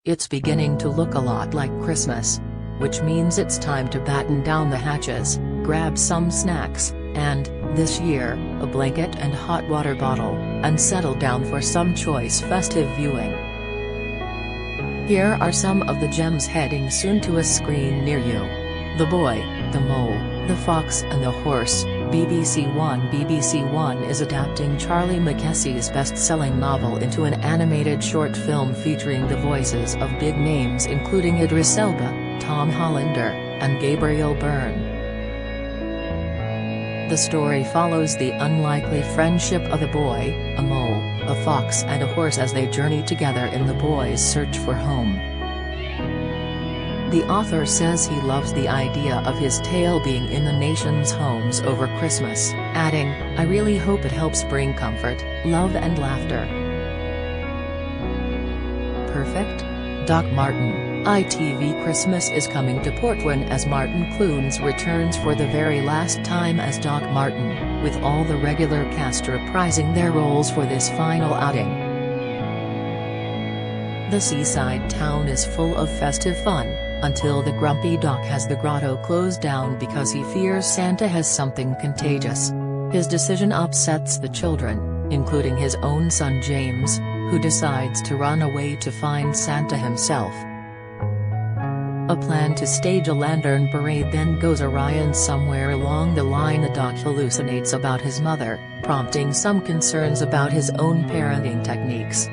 It's beginning to look a lot like Christmas. Which means it's time to batten down the hatches, grab some snacks, and, this year, a blanket and hot water bottle, and settle down for some choice festive viewing. Here are some of the gems heading soon to a screen near you. The Boy, the Mole, the Fox and the Horse. BBC One is adapting Charlie Mackesy's best-selling novel into an animated short film featuring the voices of big names including Idris Elba, Tom Hollander, and Gabriel Byrne. The story follows the unlikely friendship of a boy, a mole, a fox and a horse as they journey together in the boy's search for home. The author says he loves the idea of his tale being in the nation's homes over Christmas, adding, "I really hope it helps bring comfort, love and laughter." Perfect? Doc Martin. ITV Christmas is coming to Portwan as Martin Clunes returns for the very last time as Doc Martin, with all the regular cast reprising their roles for this final outing. The seaside town is full of festive fun, until the grumpy Doc has the grotto closed down because he fears Santa has something contagious. His decision upsets the children, including his own son James, who decides to run away to find Santa himself. A plan to stage a lantern parade then goes awry, and somewhere along the line the Doc hallucinates about his mother, prompting some concerns about his own parenting techniques.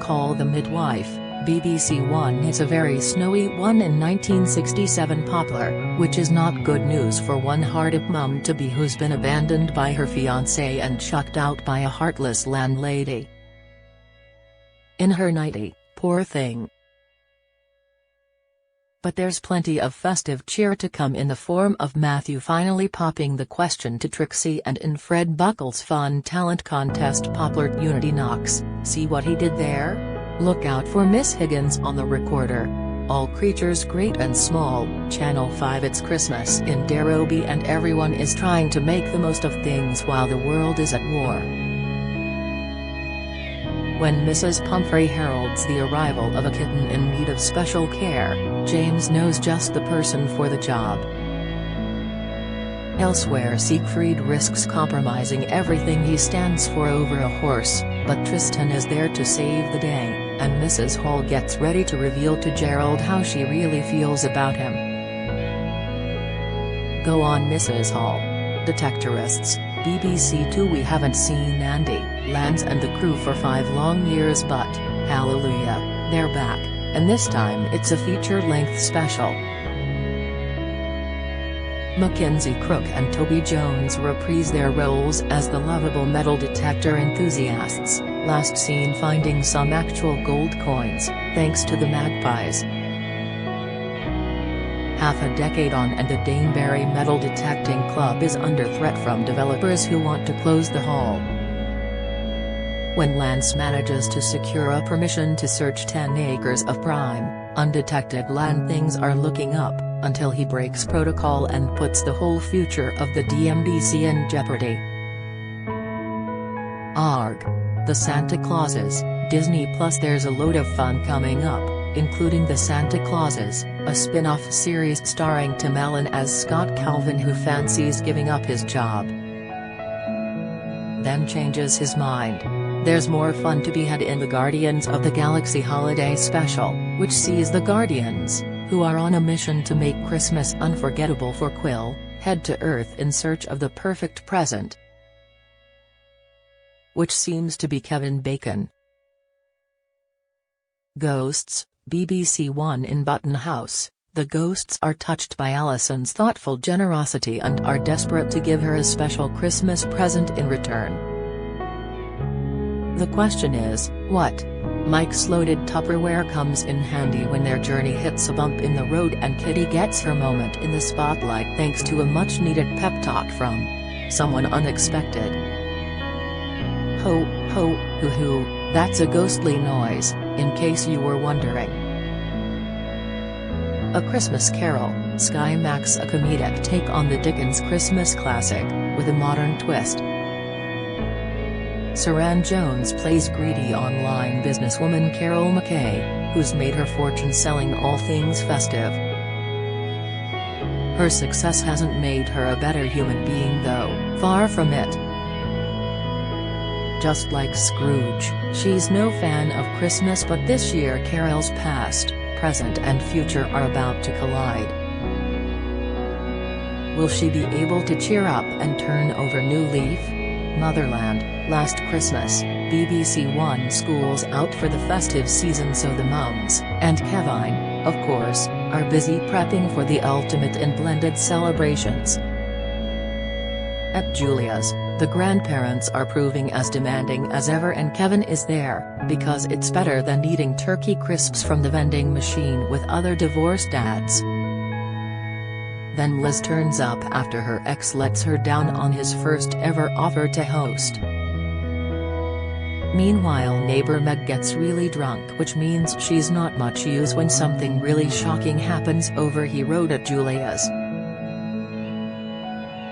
Call the Midwife. BBC One is a very snowy one in 1967 Poplar, which is not good news for one hard-up mum-to-be who's been abandoned by her fiancé and chucked out by a heartless landlady. In her nightie, poor thing. But there's plenty of festive cheer to come in the form of Matthew finally popping the question to Trixie and in Fred Buckle's fun talent contest Poplar Unity Knocks, see what he did there? Look out for Miss Higgins on the recorder. All creatures great and small, Channel 5. It's Christmas in Darrowby and everyone is trying to make the most of things while the world is at war. When Mrs. Pumphrey heralds the arrival of a kitten in need of special care, James knows just the person for the job. Elsewhere, Siegfried risks compromising everything he stands for over a horse, but Tristan is there to save the day, and Mrs. Hall gets ready to reveal to Gerald how she really feels about him. Go on Mrs. Hall. Detectorists. BBC Two. We haven't seen Andy, Lance and the crew for 5 long years, but, hallelujah, they're back, and this time it's a feature-length special. Mackenzie Crook and Toby Jones reprise their roles as the lovable metal detector enthusiasts, last seen finding some actual gold coins, thanks to the Magpies. Half a decade on and the Daneberry Metal Detecting Club is under threat from developers who want to close the hall. When Lance manages to secure a permission to search 10 acres of prime, undetected land, things are looking up, until he breaks protocol and puts the whole future of the DMDC in jeopardy. ARG. The Santa Clauses, Disney Plus. There's a load of fun coming up, including The Santa Clauses, a spin-off series starring Tim Allen as Scott Calvin who fancies giving up his job, then changes his mind. There's more fun to be had in the Guardians of the Galaxy Holiday Special, which sees the Guardians, who are on a mission to make Christmas unforgettable for Quill, head to Earth in search of the perfect present, which seems to be Kevin Bacon. Ghosts. BBC One. In Button House, the ghosts are touched by Alison's thoughtful generosity and are desperate to give her a special Christmas present in return. The question is, what? Mike's loaded Tupperware comes in handy when their journey hits a bump in the road and Kitty gets her moment in the spotlight thanks to a much-needed pep talk from someone unexpected. Ho, ho, hoo hoo, that's a ghostly noise, in case you were wondering. A Christmas Carol, Sky Max. A comedic take on the Dickens Christmas classic, with a modern twist. Saran Jones plays greedy online businesswoman Carol McKay, who's made her fortune selling all things festive. Her success hasn't made her a better human being though, far from it. Just like Scrooge, she's no fan of Christmas, but this year Carol's past, present and future are about to collide. Will she be able to cheer up and turn over new leaf? Motherland, last Christmas, BBC One schools out for the festive season, so the mums, and Kevin, of course, are busy prepping for the ultimate in blended celebrations. At Julia's, the grandparents are proving as demanding as ever, and Kevin is there, because it's better than eating turkey crisps from the vending machine with other divorced dads. Then Liz turns up after her ex lets her down on his first ever offer to host. Meanwhile, neighbor Meg gets really drunk, which means she's not much use when something really shocking happens over he wrote at Julia's.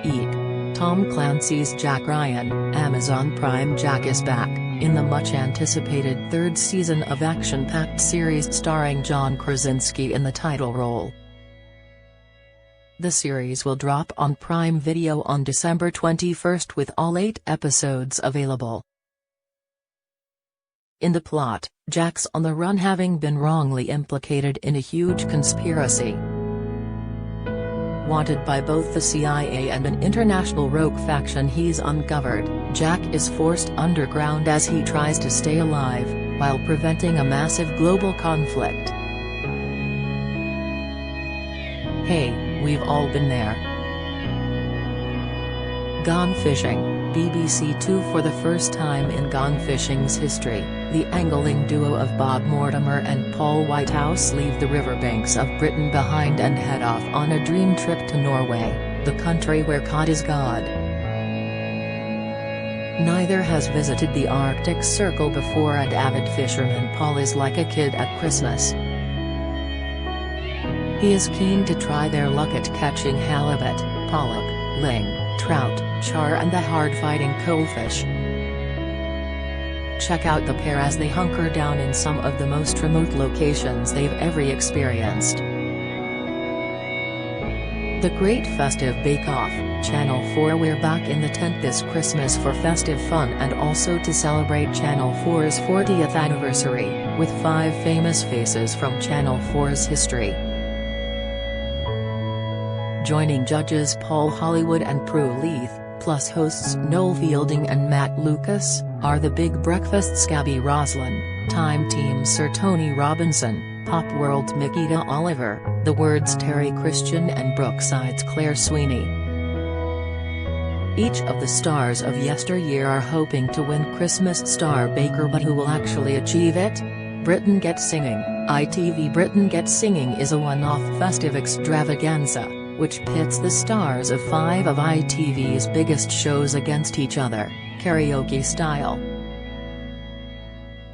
Eat. Tom Clancy's Jack Ryan, Amazon Prime. Jack is back, in the much-anticipated third season of action-packed series starring John Krasinski in the title role. The series will drop on Prime Video on December 21st with all 8 episodes available. In the plot, Jack's on the run, having been wrongly implicated in a huge conspiracy. Wanted by both the CIA and an international rogue faction he's uncovered, Jack is forced underground as he tries to stay alive, while preventing a massive global conflict. Hey, we've all been there. Gone Fishing. BBC Two. For the first time in Gone Fishing's history, the angling duo of Bob Mortimer and Paul Whitehouse leave the riverbanks of Britain behind and head off on a dream trip to Norway, the country where cod is God. Neither has visited the Arctic Circle before, and avid fisherman Paul is like a kid at Christmas. He is keen to try their luck at catching halibut, pollock, ling, trout, char and the hard-fighting coalfish. Check out the pair as they hunker down in some of the most remote locations they've ever experienced. The Great Festive Bake Off, Channel 4. We're back in the tent this Christmas for festive fun and also to celebrate Channel 4's 40th anniversary, with 5 famous faces from Channel 4's history. Joining judges Paul Hollywood and Prue Leith, plus hosts Noel Fielding and Matt Lucas, are The Big Breakfast's Gabby Roslin, Time Team Sir Tony Robinson, Pop World's Mikita Oliver, The Word's Terry Christian and Brookside's Claire Sweeney. Each of the stars of yesteryear are hoping to win Christmas Star Baker, but who will actually achieve it? Britain Gets Singing. ITV Britain Gets Singing is a one-off festive extravaganza, which pits the stars of 5 of ITV's biggest shows against each other, karaoke style.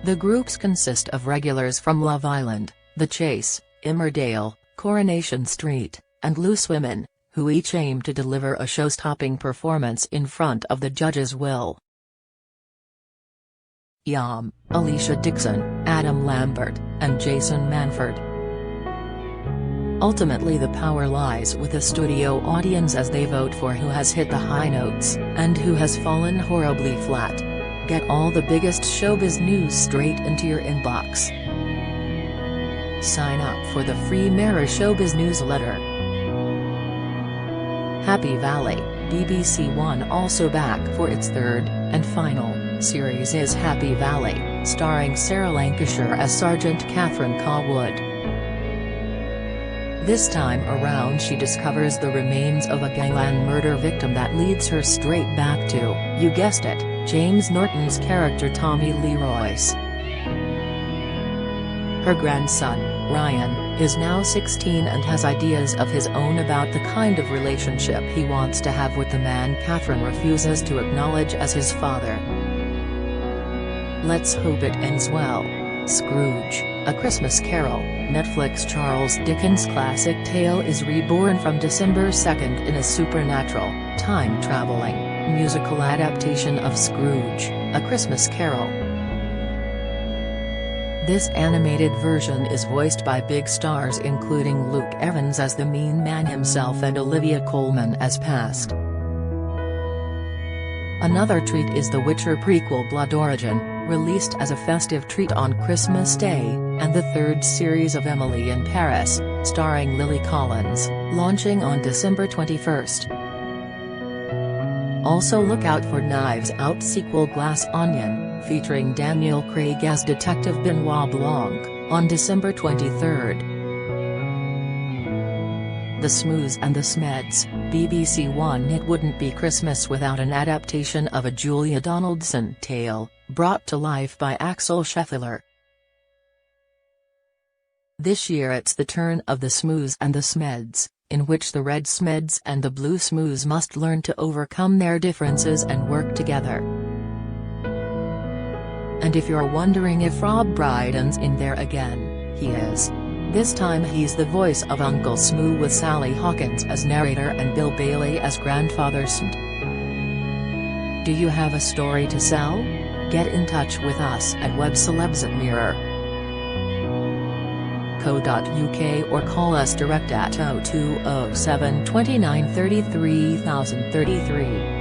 The groups consist of regulars from Love Island, The Chase, Emmerdale, Coronation Street, and Loose Women, who each aim to deliver a show-stopping performance in front of the judges' will. Yam, Alicia Dixon, Adam Lambert, and Jason Manford. Ultimately, the power lies with the studio audience as they vote for who has hit the high notes, and who has fallen horribly flat. Get all the biggest showbiz news straight into your inbox. Sign up for the free Mirror Showbiz newsletter. Happy Valley, BBC One also back for its third, and final, series is Happy Valley, starring Sarah Lancashire as Sergeant Catherine Cawood. This time around she discovers the remains of a gangland murder victim that leads her straight back to, you guessed it, James Norton's character Tommy Lee Royce. Her grandson, Ryan, is now 16 and has ideas of his own about the kind of relationship he wants to have with the man Catherine refuses to acknowledge as his father. Let's hope it ends well. Scrooge, A Christmas Carol, Netflix. Charles Dickens' classic tale is reborn from December 2nd in a supernatural, time-traveling, musical adaptation of Scrooge. A Christmas Carol. This animated version is voiced by big stars including Luke Evans as the Mean Man himself and Olivia Colman as Past. Another treat is The Witcher prequel Blood Origin, released as a festive treat on Christmas Day, and the third series of Emily in Paris, starring Lily Collins, launching on December 21st. Also look out for Knives Out sequel Glass Onion, featuring Daniel Craig as Detective Benoit Blanc, on December 23rd. The Smooths and the Smeds, BBC One. It wouldn't be Christmas without an adaptation of a Julia Donaldson tale, brought to life by Axel Scheffler. This year it's the turn of the Smooths and the Smeds, in which the Red Smeds and the Blue Smooths must learn to overcome their differences and work together. And if you're wondering if Rob Brydon's in there again, he is. This time he's the voice of Uncle Smoo with Sally Hawkins as narrator and Bill Bailey as Grandfather Smt. Do you have a story to sell? Get in touch with us at webcelebs@mirror.co.uk or call us direct at 0207 29 33 033.